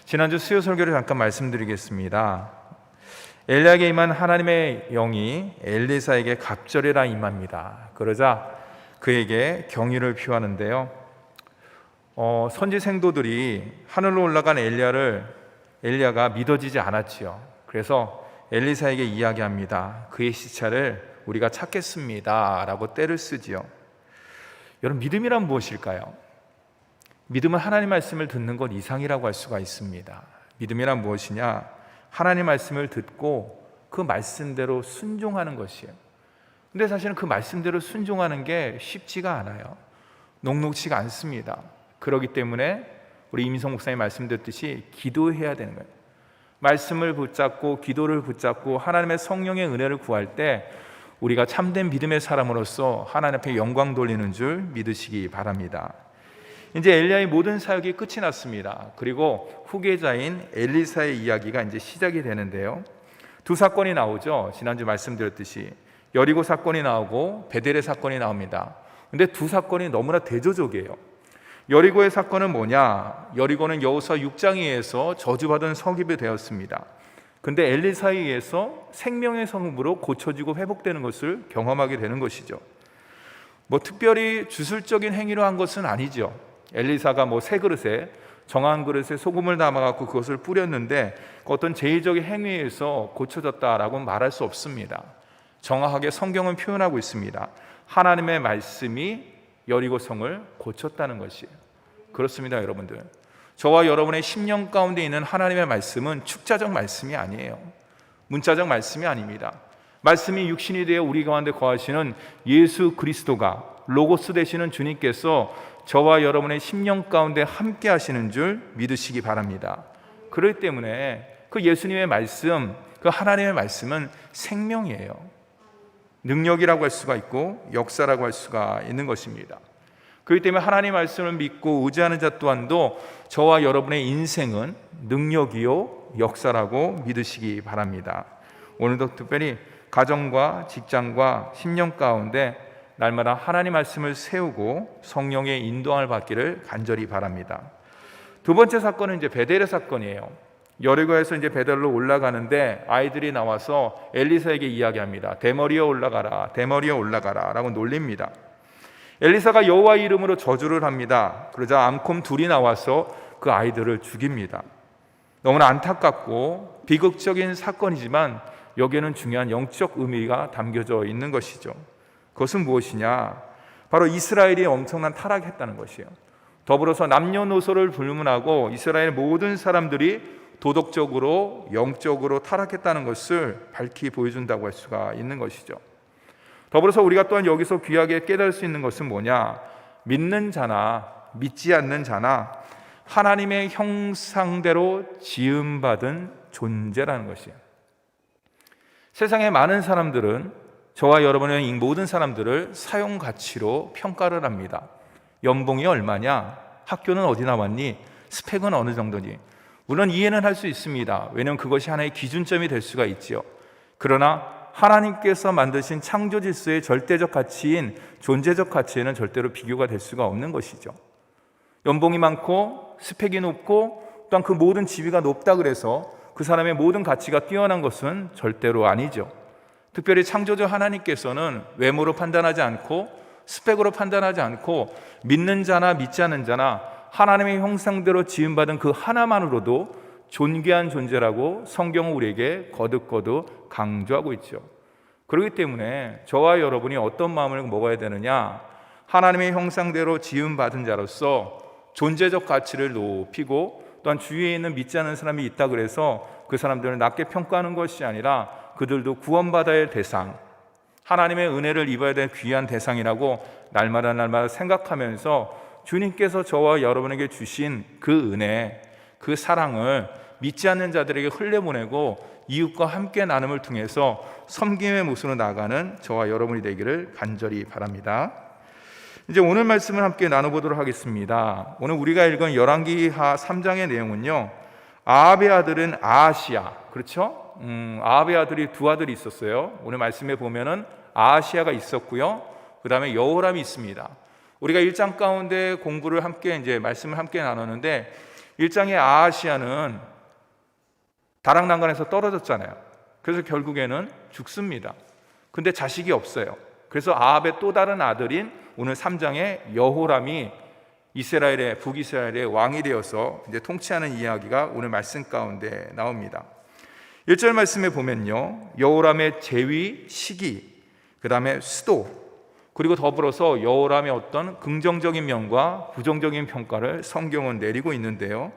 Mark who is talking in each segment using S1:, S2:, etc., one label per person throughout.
S1: 지난주 수요 설교를 잠깐 말씀드리겠습니다. 엘리야에게 임한 하나님의 영이 엘리사에게 갑절이라 임합니다. 그러자 그에게 경의를 표하는데요. 선지 생도들이 하늘로 올라간 엘리야가 믿어지지 않았지요. 그래서 엘리사에게 이야기합니다. 그의 시차를 우리가 찾겠습니다 라고 때를 쓰지요. 여러분, 믿음이란 무엇일까요? 믿음은 하나님 말씀을 듣는 것 이상이라고 할 수가 있습니다. 믿음이란 무엇이냐? 하나님 말씀을 듣고 그 말씀대로 순종하는 것이에요. 근데 사실은 그 말씀대로 순종하는 게 쉽지가 않아요. 녹록지가 않습니다. 그렇기 때문에 우리 이민성 목사님 말씀드렸듯이 기도해야 되는 거예요. 말씀을 붙잡고 기도를 붙잡고 하나님의 성령의 은혜를 구할 때 우리가 참된 믿음의 사람으로서 하나님 앞에 영광 돌리는 줄 믿으시기 바랍니다. 이제 엘리야의 모든 사역이 끝이 났습니다. 그리고 후계자인 엘리사의 이야기가 이제 시작이 되는데요. 두 사건이 나오죠. 지난주 말씀드렸듯이 여리고 사건이 나오고 베델의 사건이 나옵니다. 근데 두 사건이 너무나 대조적이에요. 여리고의 사건은 뭐냐? 여리고는 여호수아 6장에 의해서 저주받은 성읍이 되었습니다. 근데 엘리사에 의해서 생명의 성읍으로 고쳐지고 회복되는 것을 경험하게 되는 것이죠. 특별히 주술적인 행위로 한 것은 아니죠. 엘리사가 새 그릇에, 정한 그릇에 소금을 담아갖고 그것을 뿌렸는데 어떤 제의적인 행위에서 고쳐졌다라고 말할 수 없습니다. 정확하게 성경은 표현하고 있습니다. 하나님의 말씀이 여리고 성을 고쳤다는 것이에요. 그렇습니다, 여러분들. 저와 여러분의 10년 가운데 있는 하나님의 말씀은 축자적 말씀이 아니에요. 문자적 말씀이 아닙니다. 말씀이 육신이 되어 우리 가운데 거하시는 예수 그리스도가 로고스 되시는 주님께서 저와 여러분의 10년 가운데 함께 하시는 줄 믿으시기 바랍니다. 그렇기 때문에 그 예수님의 말씀, 그 하나님의 말씀은 생명이에요. 능력이라고 할 수가 있고 역사라고 할 수가 있는 것입니다. 그렇기 때문에 하나님의 말씀을 믿고 의지하는 자 또한도 저와 여러분의 인생은 능력이요 역사라고 믿으시기 바랍니다. 오늘도 특별히 가정과 직장과 10년 가운데 날마다 하나님 말씀을 세우고 성령의 인도함을 받기를 간절히 바랍니다. 두 번째 사건은 이제 베델의 사건이에요. 여리고에서 이제 베델로 올라가는데 아이들이 나와서 엘리사에게 이야기합니다. 대머리에 올라가라, 대머리에 올라가라 라고 놀립니다. 엘리사가 여호와 이름으로 저주를 합니다. 그러자 암콤 둘이 나와서 그 아이들을 죽입니다. 너무나 안타깝고 비극적인 사건이지만 여기에는 중요한 영적 의미가 담겨져 있는 것이죠. 그것은 무엇이냐? 바로 이스라엘이 엄청난 타락했다는 것이에요. 더불어서 남녀노소를 불문하고 이스라엘 모든 사람들이 도덕적으로 영적으로 타락했다는 것을 밝히 보여준다고 할 수가 있는 것이죠. 더불어서 우리가 또한 여기서 귀하게 깨달을 수 있는 것은 뭐냐? 믿는 자나 믿지 않는 자나 하나님의 형상대로 지음받은 존재라는 것이에요. 세상의 많은 사람들은 저와 여러분의 모든 사람들을 사용 가치로 평가를 합니다. 연봉이 얼마냐? 학교는 어디 나왔니? 스펙은 어느 정도니? 물론 이해는 할 수 있습니다. 왜냐하면 그것이 하나의 기준점이 될 수가 있지요. 그러나 하나님께서 만드신 창조 질서의 절대적 가치인 존재적 가치에는 절대로 비교가 될 수가 없는 것이죠. 연봉이 많고 스펙이 높고 또한 그 모든 지위가 높다 그래서 그 사람의 모든 가치가 뛰어난 것은 절대로 아니죠. 특별히 창조주 하나님께서는 외모로 판단하지 않고 스펙으로 판단하지 않고 믿는 자나 믿지 않는 자나 하나님의 형상대로 지음받은 그 하나만으로도 존귀한 존재라고 성경은 우리에게 거듭거듭 강조하고 있죠. 그렇기 때문에 저와 여러분이 어떤 마음을 먹어야 되느냐? 하나님의 형상대로 지음받은 자로서 존재적 가치를 높이고 또한 주위에 있는 믿지 않는 사람이 있다 그래서 그 사람들을 낮게 평가하는 것이 아니라 그들도 구원받아야 할 대상, 하나님의 은혜를 입어야 될 귀한 대상이라고 날마다 생각하면서 주님께서 저와 여러분에게 주신 그 은혜, 그 사랑을 믿지 않는 자들에게 흘려보내고 이웃과 함께 나눔을 통해서 섬김의 모습으로 나아가는 저와 여러분이 되기를 간절히 바랍니다. 이제 오늘 말씀을 함께 나눠보도록 하겠습니다. 오늘 우리가 읽은 열왕기하 3장의 내용은요, 아합의 아들은 아하시야, 그렇죠? 아합의 아들이 두 아들이 있었어요. 오늘 말씀에 보면은 아하시야가 있었고요, 그 다음에 여호람이 있습니다. 우리가 1장 가운데 공부를 함께 말씀을 함께 나누는데 1장의 아하시아는 다락난간에서 떨어졌잖아요. 그래서 결국에는 죽습니다. 근데 자식이 없어요. 그래서 아합의 또 다른 아들인 오늘 3장의 여호람이 이스라엘의 북이스라엘의 왕이 되어서 이제 통치하는 이야기가 오늘 말씀 가운데 나옵니다. 1절 말씀에 보면요, 여호람의 재위 시기, 그 다음에 수도, 그리고 더불어서 여호람의 어떤 긍정적인 면과 부정적인 평가를 성경은 내리고 있는데요,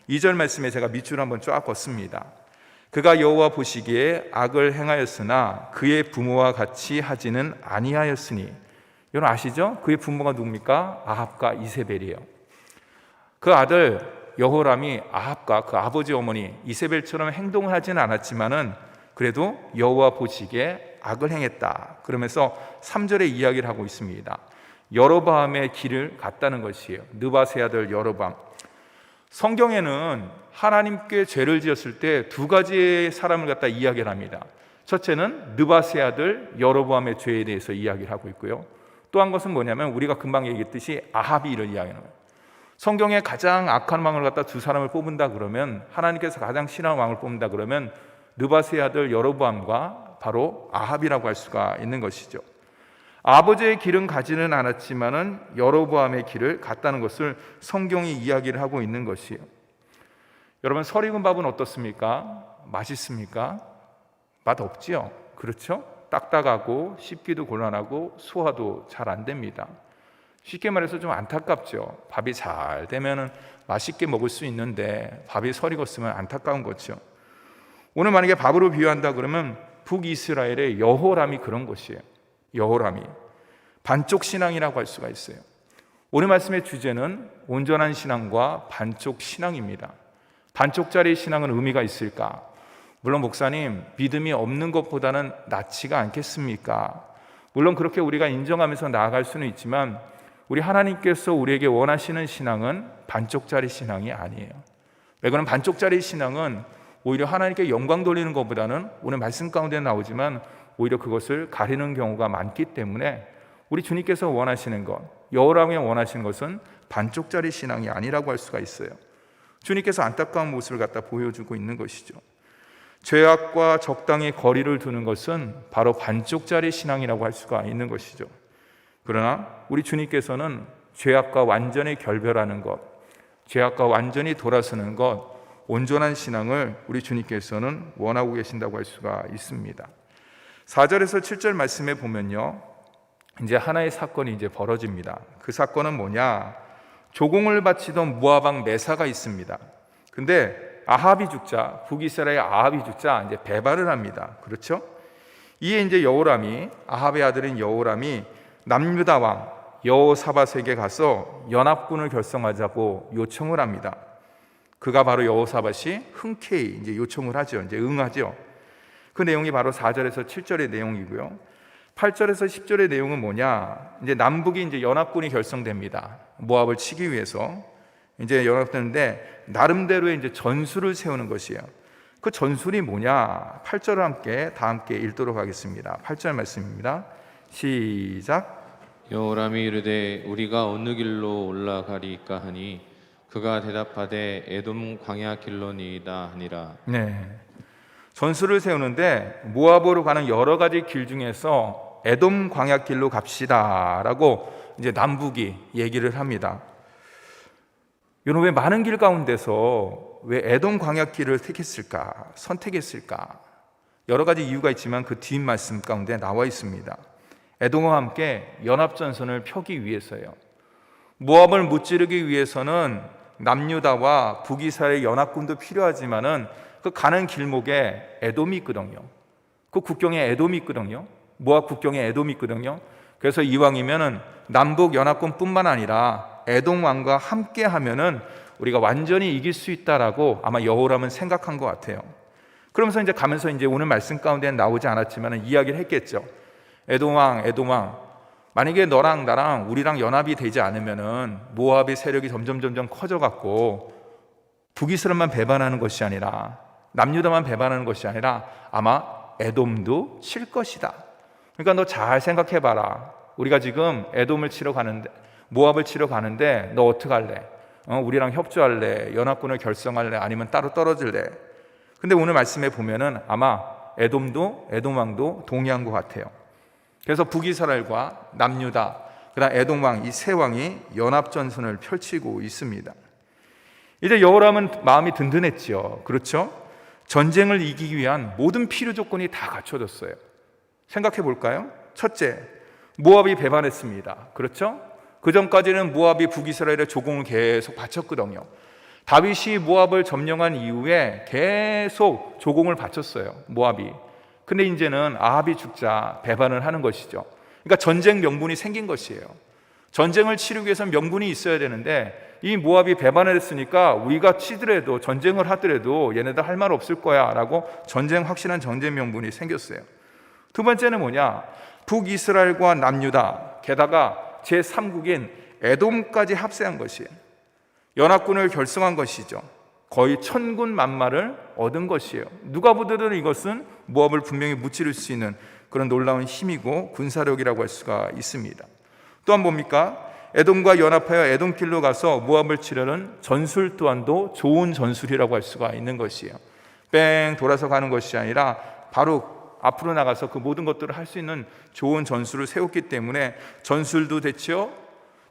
S1: 2절 말씀에 제가 밑줄 한번 쫙 걷습니다. 그가 여호와 보시기에 악을 행하였으나 그의 부모와 같이 하지는 아니하였으니. 여러분 아시죠? 그의 부모가 누굽니까? 아합과 이세벨이에요. 그 아들 여호람이 아합과 그 아버지 어머니 이세벨처럼 행동을 하지는 않았지만은 그래도 여호와 보시기에 악을 행했다. 그러면서 3절에 이야기를 하고 있습니다. 여로보암의 길을 갔다는 것이에요. 느바세 아들 여로보암. 성경에는 하나님께 죄를 지었을 때 두 가지의 사람을 갖다 이야기를 합니다. 첫째는 느바세 아들 여로보암의 죄에 대해서 이야기를 하고 있고요, 또 한 것은 뭐냐면 우리가 금방 얘기했듯이 아합이 이를 이야기하는 거예요. 성경에 가장 악한 왕을 갖다 두 사람을 뽑은다 그러면, 하나님께서 가장 싫어하는 왕을 뽑는다 그러면 느바세 아들 여로보암과 바로 아합이라고 할 수가 있는 것이죠. 아버지의 길은 가지는 않았지만은 여로보암의 길을 갔다는 것을 성경이 이야기를 하고 있는 것이에요. 여러분, 설 익은 밥은 어떻습니까? 맛있습니까? 맛 없지요? 그렇죠? 딱딱하고 씹기도 곤란하고 소화도 잘 안 됩니다. 쉽게 말해서 좀 안타깝죠. 밥이 잘 되면은 맛있게 먹을 수 있는데 밥이 설 익었으면 안타까운 거죠. 오늘 만약에 밥으로 비유한다 그러면 북이스라엘의 여호람이 그런 것이에요. 여호람이 반쪽 신앙이라고 할 수가 있어요. 오늘 말씀의 주제는 온전한 신앙과 반쪽 신앙입니다. 반쪽짜리 신앙은 의미가 있을까? 물론 목사님, 믿음이 없는 것보다는 낫지가 않겠습니까? 물론 그렇게 우리가 인정하면서 나아갈 수는 있지만 우리 하나님께서 우리에게 원하시는 신앙은 반쪽짜리 신앙이 아니에요. 왜 그러면 반쪽짜리 신앙은 오히려 하나님께 영광 돌리는 것보다는 오늘 말씀 가운데 나오지만 오히려 그것을 가리는 경우가 많기 때문에 우리 주님께서 원하시는 것, 여호람이 원하시는 것은 반쪽짜리 신앙이 아니라고 할 수가 있어요. 주님께서 안타까운 모습을 갖다 보여주고 있는 것이죠. 죄악과 적당히 거리를 두는 것은 바로 반쪽짜리 신앙이라고 할 수가 있는 것이죠. 그러나 우리 주님께서는 죄악과 완전히 결별하는 것, 죄악과 완전히 돌아서는 것, 온전한 신앙을 우리 주님께서는 원하고 계신다고 할 수가 있습니다. 4절에서 7절 말씀에 보면요, 이제 하나의 사건이 이제 벌어집니다. 그 사건은 뭐냐? 조공을 바치던 모압 왕 메사가 있습니다. 근데 아합이 죽자, 북이스라엘 아합이 죽자 이제 배반을 합니다. 그렇죠? 이에 이제 여호람이, 아합의 아들인 여호람이 남유다 왕 여호사밧에게 가서 연합군을 결성하자고 요청을 합니다. 그가 바로 여호사밧이 흔쾌히 이제 요청을 하죠. 이제 응하죠. 그 내용이 바로 4절에서 7절의 내용이고요. 8절에서 10절의 내용은 뭐냐? 이제 남북이 이제 연합군이 결성됩니다. 모압을 치기 위해서 이제 연합되는데 나름대로의 이제 전술을 세우는 것이에요. 그 전술이 뭐냐? 8절을 다 함께 읽도록 하겠습니다. 8절 말씀입니다. 시작.
S2: 여호람이 이르되 우리가 어느 길로 올라가리까 하니 그가 대답하되 에돔 광야 길로니이다 하니라.
S1: 네. 전술을 세우는데 모압으로 가는 여러 가지 길 중에서 에돔 광야 길로 갑시다라고 이제 남북이 얘기를 합니다. 여러분, 왜 많은 길 가운데서 왜 에돔 광야 길을 선택했을까? 여러 가지 이유가 있지만 그 뒷 말씀 가운데 나와 있습니다. 에돔과 함께 연합전선을 펴기 위해서요. 모압을 무찌르기 위해서는 남유다와 북이스라엘 연합군도 필요하지만은 그 가는 길목에 에돔이 있거든요. 그 국경에 에돔이 있거든요. 모압 국경에 에돔이 있거든요. 그래서 이왕이면은 남북 연합군뿐만 아니라 에돔 왕과 함께 하면은 우리가 완전히 이길 수 있다라고 아마 여호람은 생각한 것 같아요. 그러면서 이제 가면서 이제 오늘 말씀 가운데는 나오지 않았지만 이야기를 했겠죠. 에돔 왕, 만약에 너랑 나랑 우리랑 연합이 되지 않으면은 모압의 세력이 점점 커져갖고 북이스라엘만 배반하는 것이 아니라 남유다만 배반하는 것이 아니라 아마 에돔도 칠 것이다. 그러니까 너 잘 생각해봐라. 우리가 지금 에돔을 치러 가는데, 모압을 치러 가는데 너 어떡할래? 우리랑 협조할래? 연합군을 결성할래? 아니면 따로 떨어질래? 근데 오늘 말씀에 보면은 아마 에돔 왕도 동의한 것 같아요. 그래서 북이스라엘과 남유다, 그다음 에돔 왕, 이 세 왕이 연합 전선을 펼치고 있습니다. 이제 여호람은 마음이 든든했죠. 그렇죠? 전쟁을 이기기 위한 모든 필요 조건이 다 갖춰졌어요. 생각해 볼까요? 첫째, 모압이 배반했습니다. 그렇죠? 그 전까지는 모압이 북이스라엘의 조공을 계속 바쳤거든요. 다윗이 모압을 점령한 이후에 계속 조공을 바쳤어요, 모압이. 근데 이제는 아합이 죽자 배반을 하는 것이죠. 그러니까 전쟁 명분이 생긴 것이에요. 전쟁을 치르기 위해서는 명분이 있어야 되는데 이 모압이 배반을 했으니까 우리가 치더라도, 전쟁을 하더라도 얘네들 할 말 없을 거야 라고 확실한 전쟁 명분이 생겼어요. 두 번째는 뭐냐? 북이스라엘과 남유다, 게다가 제3국인 에돔까지 합세한 것이에요. 연합군을 결성한 것이죠. 거의 천군 만마를 얻은 것이에요. 누가 보더라도 이것은 모압을 분명히 무찌를 수 있는 그런 놀라운 힘이고 군사력이라고 할 수가 있습니다. 또한 뭡니까? 에돔과 연합하여 에돔길로 가서 모압을 치려는 전술 또한도 좋은 전술이라고 할 수가 있는 것이에요. 뺑 돌아서 가는 것이 아니라 바로 앞으로 나가서 그 모든 것들을 할 수 있는 좋은 전술을 세웠기 때문에 전술도 됐죠.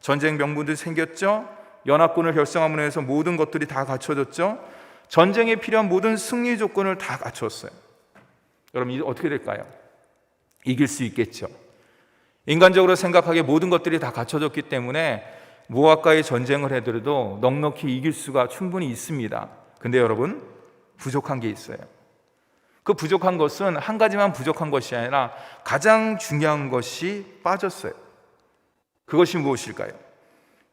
S1: 전쟁 명분도 생겼죠. 연합군을 결성함으로 해서 모든 것들이 다 갖춰졌죠. 전쟁에 필요한 모든 승리 조건을 다 갖췄어요. 여러분, 이제 어떻게 될까요? 이길 수 있겠죠. 인간적으로 생각하기에 모든 것들이 다 갖춰졌기 때문에 모압과의 전쟁을 해도 넉넉히 이길 수가 충분히 있습니다. 근데 여러분, 부족한 게 있어요. 그 부족한 것은 한 가지만 부족한 것이 아니라 가장 중요한 것이 빠졌어요. 그것이 무엇일까요?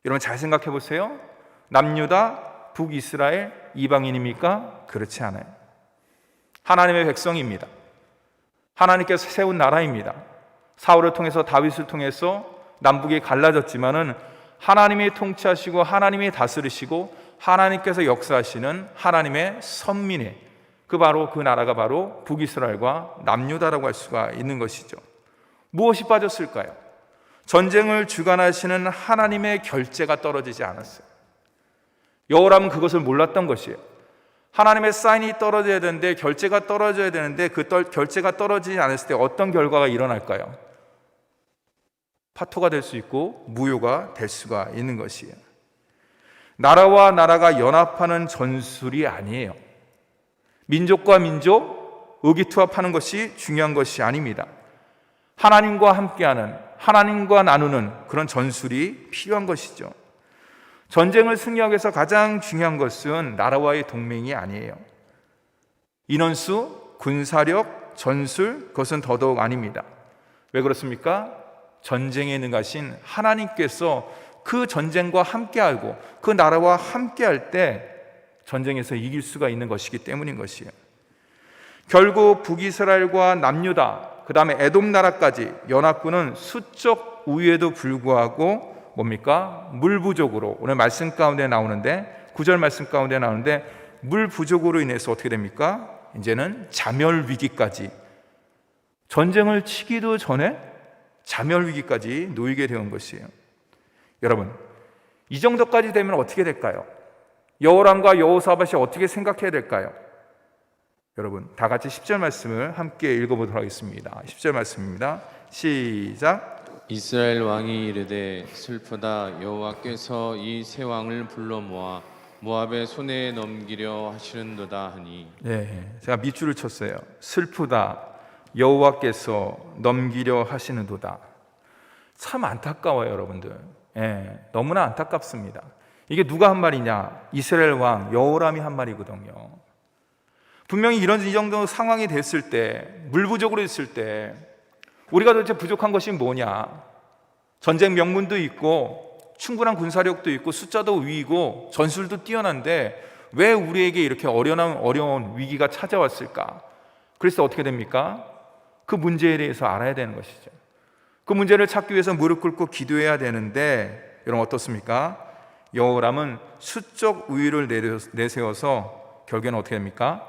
S1: 여러분 잘 생각해 보세요. 남유다, 북이스라엘, 이방인입니까? 그렇지 않아요. 하나님의 백성입니다. 하나님께서 세운 나라입니다. 사울을 통해서, 다윗을 통해서 남북이 갈라졌지만은 하나님이 통치하시고 하나님이 다스리시고 하나님께서 역사하시는 하나님의 선민의 그 나라가 바로 북이스라엘과 남유다라고 할 수가 있는 것이죠. 무엇이 빠졌을까요? 전쟁을 주관하시는 하나님의 결재가 떨어지지 않았어요. 여호람은 그것을 몰랐던 것이에요. 하나님의 사인이 떨어져야 되는데, 결재가 떨어져야 되는데 그 결재가 떨어지지 않았을 때 어떤 결과가 일어날까요? 파토가 될 수 있고 무효가 될 수가 있는 것이에요. 나라와 나라가 연합하는 전술이 아니에요. 민족과 민족 의기투합하는 것이 중요한 것이 아닙니다. 하나님과 함께하는, 하나님과 나누는 그런 전술이 필요한 것이죠. 전쟁을 승리하기 위해서 가장 중요한 것은 나라와의 동맹이 아니에요. 인원수, 군사력, 전술, 그것은 더더욱 아닙니다. 왜 그렇습니까? 전쟁에 능하신 하나님께서 그 전쟁과 함께하고 그 나라와 함께할 때 전쟁에서 이길 수가 있는 것이기 때문인 것이에요. 결국 북이스라엘과 남유다, 그 다음에 에돔 나라까지 연합군은 수적 우위에도 불구하고 뭡니까? 물 부족으로, 오늘 말씀 가운데 나오는데, 9절 말씀 가운데 나오는데 물 부족으로 인해서 어떻게 됩니까? 이제는 자멸 위기까지, 전쟁을 치기도 전에 자멸 위기까지 놓이게 된 것이에요. 여러분, 이 정도까지 되면 어떻게 될까요? 여호람과 여호사밧이 어떻게 생각해야 될까요? 여러분, 다 같이 10절 말씀을 함께 읽어보도록 하겠습니다. 10절 말씀입니다. 시작.
S2: 이스라엘 왕이 이르되 슬프다. 여호와께서 이 세 왕을 불러 모아 모압의 손에 넘기려 하시는도다 하니. 네,
S1: 제가 밑줄을 쳤어요. 슬프다. 여호와께서 넘기려 하시는도다. 참 안타까워요, 여러분들. 너무나 안타깝습니다. 이게 누가 한 말이냐? 이스라엘 왕 여호람이 한 말이거든요. 분명히 이 정도 상황이 됐을 때, 물부족으로 있을 때 우리가 도대체 부족한 것이 뭐냐? 전쟁 명분도 있고 충분한 군사력도 있고 숫자도 위이고 전술도 뛰어난데 왜 우리에게 이렇게 어려운 위기가 찾아왔을까? 그래서 어떻게 됩니까? 그 문제에 대해서 알아야 되는 것이죠. 그 문제를 찾기 위해서 무릎 꿇고 기도해야 되는데, 여러분 어떻습니까? 여호람은 수적 우위를 내세워서 결국에는 어떻게 됩니까?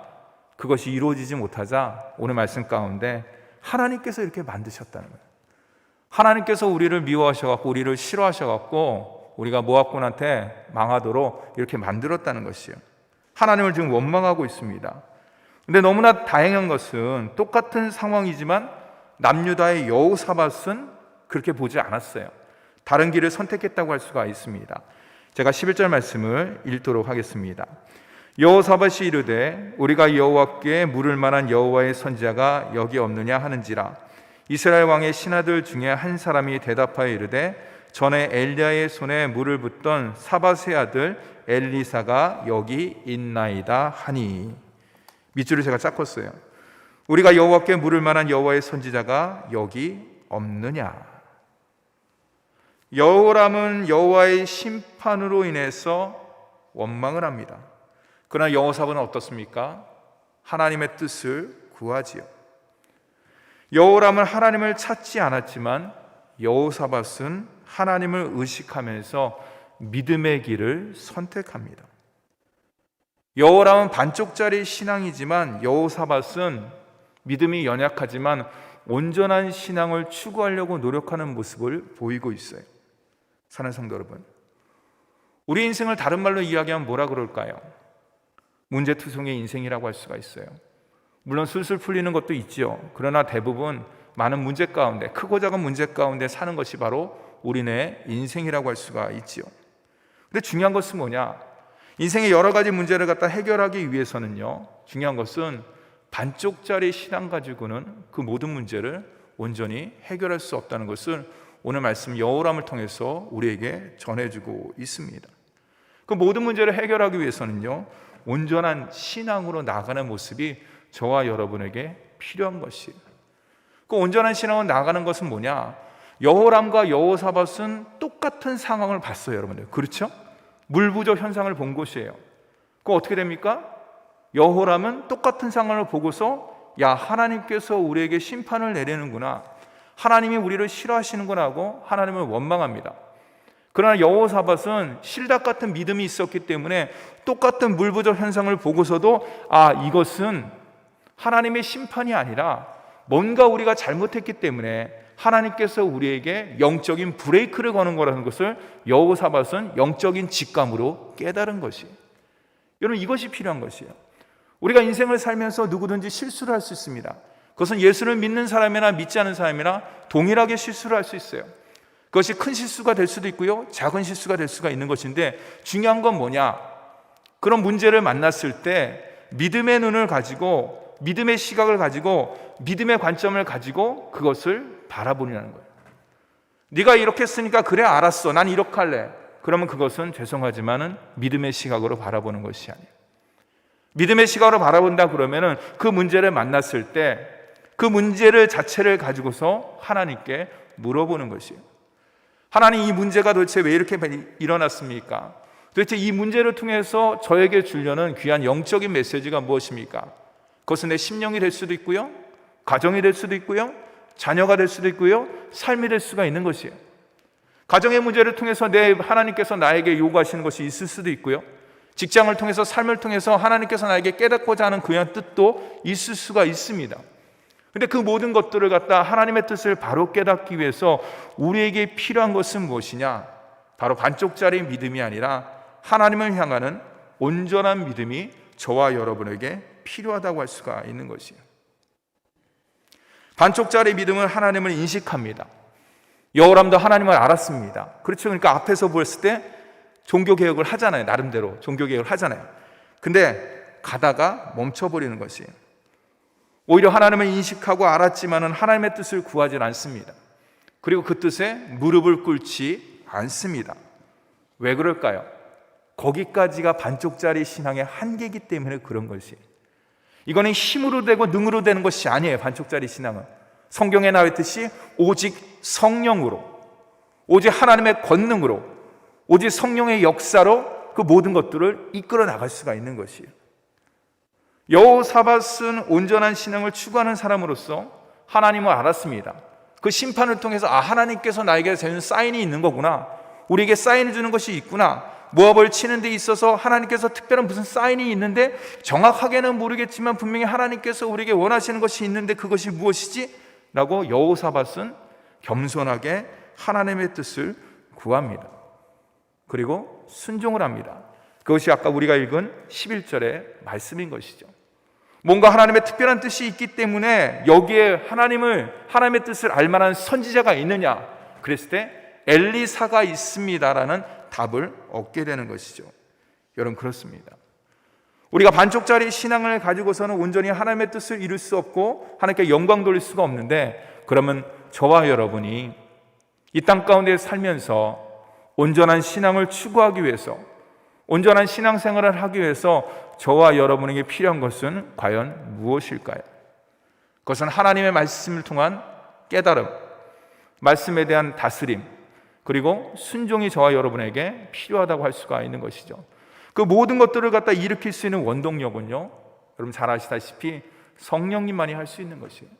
S1: 그것이 이루어지지 못하자 오늘 말씀 가운데 하나님께서 이렇게 만드셨다는 거예요. 하나님께서 우리를 미워하셔갖고, 우리를 싫어하셔갖고 우리가 모압군한테 망하도록 이렇게 만들었다는 것이에요. 하나님을 지금 원망하고 있습니다. 근데 너무나 다행한 것은 똑같은 상황이지만 남유다의 여호사밧은 그렇게 보지 않았어요. 다른 길을 선택했다고 할 수가 있습니다. 제가 11절 말씀을 읽도록 하겠습니다. 여호사밧이 이르되 우리가 여호와께 물을 만한 여호와의 선지자가 여기 없느냐 하는지라. 이스라엘 왕의 신하들 중에 한 사람이 대답하여 이르되 전에 엘리야의 손에 물을 붓던 사밧의 아들 엘리사가 여기 있나이다 하니. 밑줄을 제가 짰었어요. 우리가 여호와께 물을 만한 여호와의 선지자가 여기 없느냐. 여호람은 여호와의 심판으로 인해서 원망을 합니다. 그러나 여호사밧은 어떻습니까? 하나님의 뜻을 구하지요. 여호람은 하나님을 찾지 않았지만 여호사밧은 하나님을 의식하면서 믿음의 길을 선택합니다. 여호람은 반쪽짜리 신앙이지만 여호사밧은 믿음이 연약하지만 온전한 신앙을 추구하려고 노력하는 모습을 보이고 있어요. 사랑하는 성도 여러분, 우리 인생을 다른 말로 이야기하면 뭐라 그럴까요? 문제투성이의 인생이라고 할 수가 있어요. 물론 술술 풀리는 것도 있지요. 그러나 대부분 많은 문제 가운데, 크고 작은 문제 가운데 사는 것이 바로 우리네 인생이라고 할 수가 있지요. 근데 중요한 것은 뭐냐? 인생의 여러 가지 문제를 갖다 해결하기 위해서는요, 중요한 것은 반쪽짜리 신앙 가지고는 그 모든 문제를 온전히 해결할 수 없다는 것을 오늘 말씀 여호람을 통해서 우리에게 전해주고 있습니다. 그 모든 문제를 해결하기 위해서는요, 온전한 신앙으로 나가는 모습이 저와 여러분에게 필요한 것이에요. 그 온전한 신앙으로 나가는 것은 뭐냐? 여호람과 여호사밧은 똑같은 상황을 봤어요, 여러분들. 그렇죠? 물 부족 현상을 본 것이에요. 그거 어떻게 됩니까? 여호람은 똑같은 상황을 보고서 야, 하나님께서 우리에게 심판을 내리는구나, 하나님이 우리를 싫어하시는구나 하고 하나님을 원망합니다. 그러나 여호사밧은 실닭 같은 믿음이 있었기 때문에 똑같은 물 부족 현상을 보고서도 이것은 하나님의 심판이 아니라 뭔가 우리가 잘못했기 때문에 하나님께서 우리에게 영적인 브레이크를 거는 거라는 것을 여호사밧은 영적인 직감으로 깨달은 것이에요. 여러분, 이것이 필요한 것이에요. 우리가 인생을 살면서 누구든지 실수를 할 수 있습니다. 그것은 예수를 믿는 사람이나 믿지 않은 사람이나 동일하게 실수를 할 수 있어요. 그것이 큰 실수가 될 수도 있고요, 작은 실수가 될 수가 있는 것인데, 중요한 건 뭐냐? 그런 문제를 만났을 때 믿음의 눈을 가지고, 믿음의 시각을 가지고, 믿음의 관점을 가지고 그것을 바라보려는 거예요. 네가 이렇게 했으니까 그래, 알았어, 난 이렇게 할래. 그러면 그것은 죄송하지만은 믿음의 시각으로 바라보는 것이 아니에요. 믿음의 시각으로 바라본다 그러면은 그 문제를 만났을 때 그 문제를 자체를 가지고서 하나님께 물어보는 것이에요. 하나님, 이 문제가 도대체 왜 이렇게 일어났습니까? 도대체 이 문제를 통해서 저에게 주려는 귀한 영적인 메시지가 무엇입니까? 그것은 내 심령이 될 수도 있고요, 가정이 될 수도 있고요, 자녀가 될 수도 있고요, 삶이 될 수가 있는 것이에요. 가정의 문제를 통해서 하나님께서 나에게 요구하시는 것이 있을 수도 있고요, 직장을 통해서, 삶을 통해서 하나님께서 나에게 깨닫고자 하는 그런 뜻도 있을 수가 있습니다. 근데 그 모든 것들을 갖다 하나님의 뜻을 바로 깨닫기 위해서 우리에게 필요한 것은 무엇이냐? 바로 반쪽짜리 믿음이 아니라 하나님을 향하는 온전한 믿음이 저와 여러분에게 필요하다고 할 수가 있는 것이에요. 반쪽짜리 믿음은 하나님을 인식합니다. 여호람도 하나님을 알았습니다. 그렇죠? 그러니까 앞에서 보였을 때 종교개혁을 하잖아요. 나름대로 종교개혁을 하잖아요. 근데 가다가 멈춰버리는 것이에요. 오히려 하나님을 인식하고 알았지만은 하나님의 뜻을 구하지 않습니다. 그리고 그 뜻에 무릎을 꿇지 않습니다. 왜 그럴까요? 거기까지가 반쪽짜리 신앙의 한계이기 때문에 그런 것이에요. 이거는 힘으로 되고 능으로 되는 것이 아니에요. 반쪽짜리 신앙은 성경에 나와 있듯이 오직 성령으로, 오직 하나님의 권능으로, 오직 성령의 역사로 그 모든 것들을 이끌어 나갈 수가 있는 것이에요. 여호사밧은 온전한 신앙을 추구하는 사람으로서 하나님을 알았습니다. 그 심판을 통해서 하나님께서 나에게 주는 사인이 있는 거구나, 우리에게 사인을 주는 것이 있구나, 모압을 치는 데 있어서 하나님께서 특별한 무슨 사인이 있는데 정확하게는 모르겠지만 분명히 하나님께서 우리에게 원하시는 것이 있는데 그것이 무엇이지? 라고 여호사밧은 겸손하게 하나님의 뜻을 구합니다. 그리고 순종을 합니다. 그것이 아까 우리가 읽은 11절의 말씀인 것이죠. 뭔가 하나님의 특별한 뜻이 있기 때문에 여기에 하나님의 뜻을 알만한 선지자가 있느냐 그랬을 때 엘리사가 있습니다라는 답을 얻게 되는 것이죠. 여러분, 그렇습니다. 우리가 반쪽짜리 신앙을 가지고서는 온전히 하나님의 뜻을 이룰 수 없고 하나님께 영광 돌릴 수가 없는데, 그러면 저와 여러분이 이 땅 가운데 살면서 온전한 신앙을 추구하기 위해서, 온전한 신앙생활을 하기 위해서 저와 여러분에게 필요한 것은 과연 무엇일까요? 그것은 하나님의 말씀을 통한 깨달음, 말씀에 대한 다스림, 그리고 순종이 저와 여러분에게 필요하다고 할 수가 있는 것이죠. 그 모든 것들을 갖다 일으킬 수 있는 원동력은요, 여러분 잘 아시다시피 성령님만이 할 수 있는 것이에요.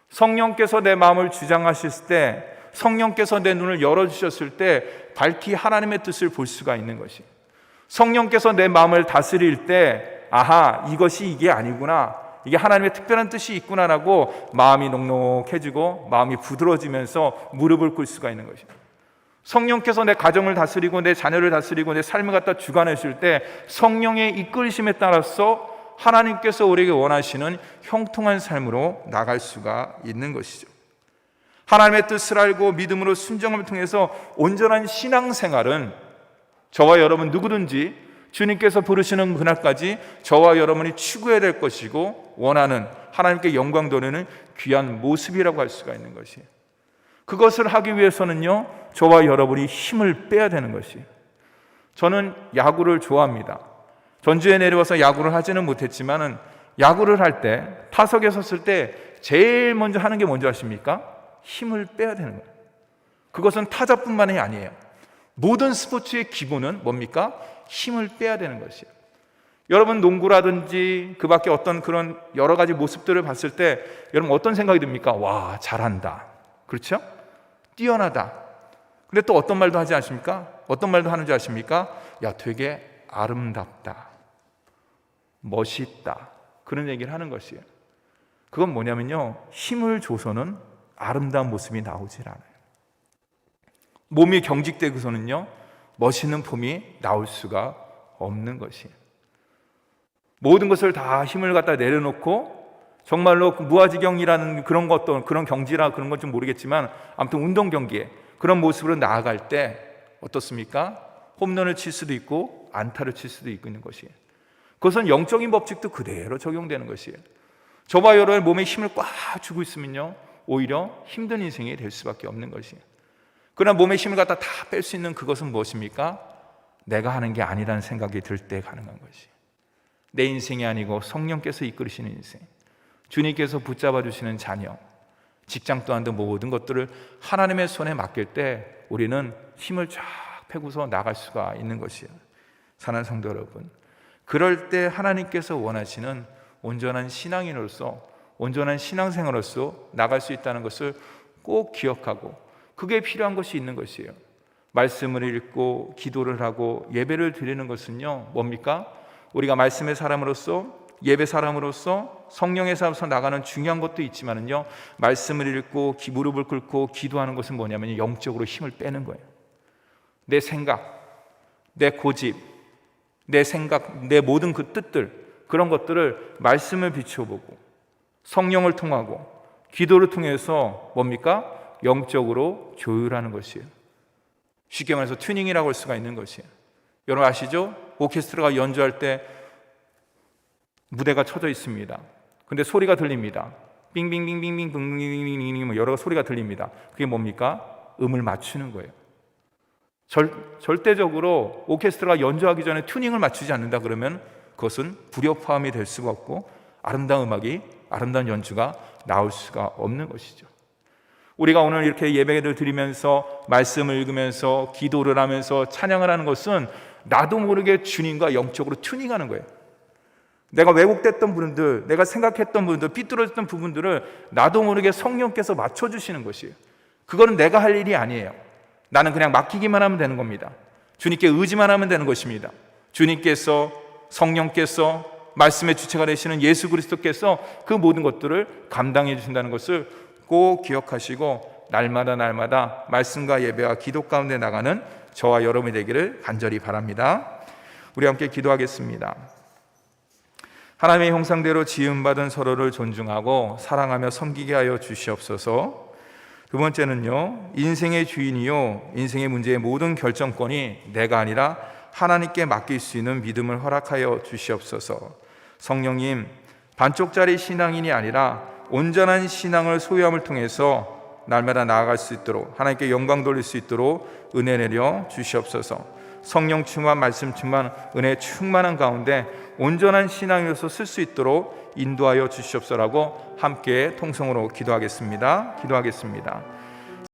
S1: 성령께서 내 마음을 주장하셨을 때, 성령께서 내 눈을 열어주셨을 때 밝히 하나님의 뜻을 볼 수가 있는 것이에요. 성령께서 내 마음을 다스릴 때, 아하, 이것이 이게 아니구나, 이게 하나님의 특별한 뜻이 있구나라고 마음이 녹록해지고 마음이 부드러워지면서 무릎을 꿇을 수가 있는 것이에요. 성령께서 내 가정을 다스리고 내 자녀를 다스리고 내 삶을 갖다 주관하실 때 성령의 이끌심에 따라서 하나님께서 우리에게 원하시는 형통한 삶으로 나갈 수가 있는 것이죠. 하나님의 뜻을 알고 믿음으로 순종을 통해서 온전한 신앙생활은 저와 여러분 누구든지 주님께서 부르시는 그날까지 저와 여러분이 추구해야 될 것이고 원하는 하나님께 영광 돌리는 귀한 모습이라고 할 수가 있는 것이에요. 그것을 하기 위해서는요, 저와 여러분이 힘을 빼야 되는 것이에요. 저는 야구를 좋아합니다. 전주에 내려와서 야구를 하지는 못했지만은 야구를 할 때 타석에 섰을 때 제일 먼저 하는 게 뭔지 아십니까? 힘을 빼야 되는 거예요. 그것은 타자뿐만이 아니에요. 모든 스포츠의 기본은 뭡니까? 힘을 빼야 되는 것이에요. 여러분 농구라든지 그 밖에 어떤 그런 여러 가지 모습들을 봤을 때 여러분 어떤 생각이 듭니까? 와, 잘한다. 그렇죠? 뛰어나다. 근데 또 어떤 말도 하지 않습니까? 어떤 말도 하는지 아십니까? 야, 되게 아름답다, 멋있다, 그런 얘기를 하는 것이에요. 그건 뭐냐면요, 힘을 줘서는 아름다운 모습이 나오질 않아요. 몸이 경직되고서는요, 멋있는 폼이 나올 수가 없는 것이에요. 모든 것을 다 힘을 갖다 내려놓고 정말로 무아지경이라는 그런 것도, 그런 경지라 그런 건 좀 모르겠지만 아무튼 운동 경기에 그런 모습으로 나아갈 때 어떻습니까? 홈런을 칠 수도 있고 안타를 칠 수도 있는 것이에요. 그것은 영적인 법칙도 그대로 적용되는 것이에요. 저와 여러분의 몸에 힘을 꽉 주고 있으면요, 오히려 힘든 인생이 될 수밖에 없는 것이에요. 그러나 몸에 힘을 갖다 다 뺄 수 있는 그것은 무엇입니까? 내가 하는 게 아니라는 생각이 들 때 가능한 것이에요. 내 인생이 아니고 성령께서 이끌으시는 인생, 주님께서 붙잡아 주시는 자녀, 직장 또한 등 모든 것들을 하나님의 손에 맡길 때 우리는 힘을 쫙 펴고서 나갈 수가 있는 것이에요. 사랑하는 성도 여러분, 그럴 때 하나님께서 원하시는 온전한 신앙인으로서, 온전한 신앙생활로서 나갈 수 있다는 것을 꼭 기억하고, 그게 필요한 것이 있는 것이에요. 말씀을 읽고 기도를 하고 예배를 드리는 것은요, 뭡니까? 우리가 말씀의 사람으로서, 예배 사람으로서, 성령의 사람으로서 나가는 중요한 것도 있지만은요, 말씀을 읽고 무릎을 꿇고 기도하는 것은 뭐냐면 영적으로 힘을 빼는 거예요. 내 생각, 내 고집, 내 생각, 내 모든 그 뜻들, 그런 것들을 말씀을 비춰보고 성령을 통하고 기도를 통해서 뭡니까? 영적으로 조율하는 것이에요. 쉽게 말해서 튜닝이라고 할 수가 있는 것이에요. 여러분 아시죠? 오케스트라가 연주할 때 무대가 쳐져 있습니다. 근데 소리가 들립니다. 빙빙빙빙빙 빙빙빙빙 여러 소리가 들립니다. 그게 뭡니까? 음을 맞추는 거예요. 절대적으로 오케스트라가 연주하기 전에 튜닝을 맞추지 않는다 그러면 그것은 불협화음이 될 수가 없고 아름다운 음악이, 아름다운 연주가 나올 수가 없는 것이죠. 우리가 오늘 이렇게 예배를 드리면서 말씀을 읽으면서 기도를 하면서 찬양을 하는 것은 나도 모르게 주님과 영적으로 튜닝하는 거예요. 내가 왜곡됐던 부분들, 내가 생각했던 부분들, 삐뚤어졌던 부분들을 나도 모르게 성령께서 맞춰주시는 것이에요. 그거는 내가 할 일이 아니에요. 나는 그냥 맡기기만 하면 되는 겁니다. 주님께 의지만 하면 되는 것입니다. 주님께서, 성령께서, 말씀의 주체가 되시는 예수 그리스도께서 그 모든 것들을 감당해 주신다는 것을 꼭 기억하시고 날마다 말씀과 예배와 기도 가운데 나가는 저와 여러분이 되기를 간절히 바랍니다. 우리 함께 기도하겠습니다. 하나님의 형상대로 지음받은 서로를 존중하고 사랑하며 섬기게 하여 주시옵소서. 두 번째는요, 인생의 주인이요 인생의 문제의 모든 결정권이 내가 아니라 하나님께 맡길 수 있는 믿음을 허락하여 주시옵소서. 성령님, 반쪽짜리 신앙인이 아니라 온전한 신앙을 소유함을 통해서 날마다 나아갈 수 있도록, 하나님께 영광 돌릴 수 있도록 은혜 내려 주시옵소서. 성령 충만, 말씀 충만, 은혜 충만한 가운데 온전한 신앙으로서 쓸 수 있도록 인도하여 주시옵소서라고 함께 통성으로 기도하겠습니다.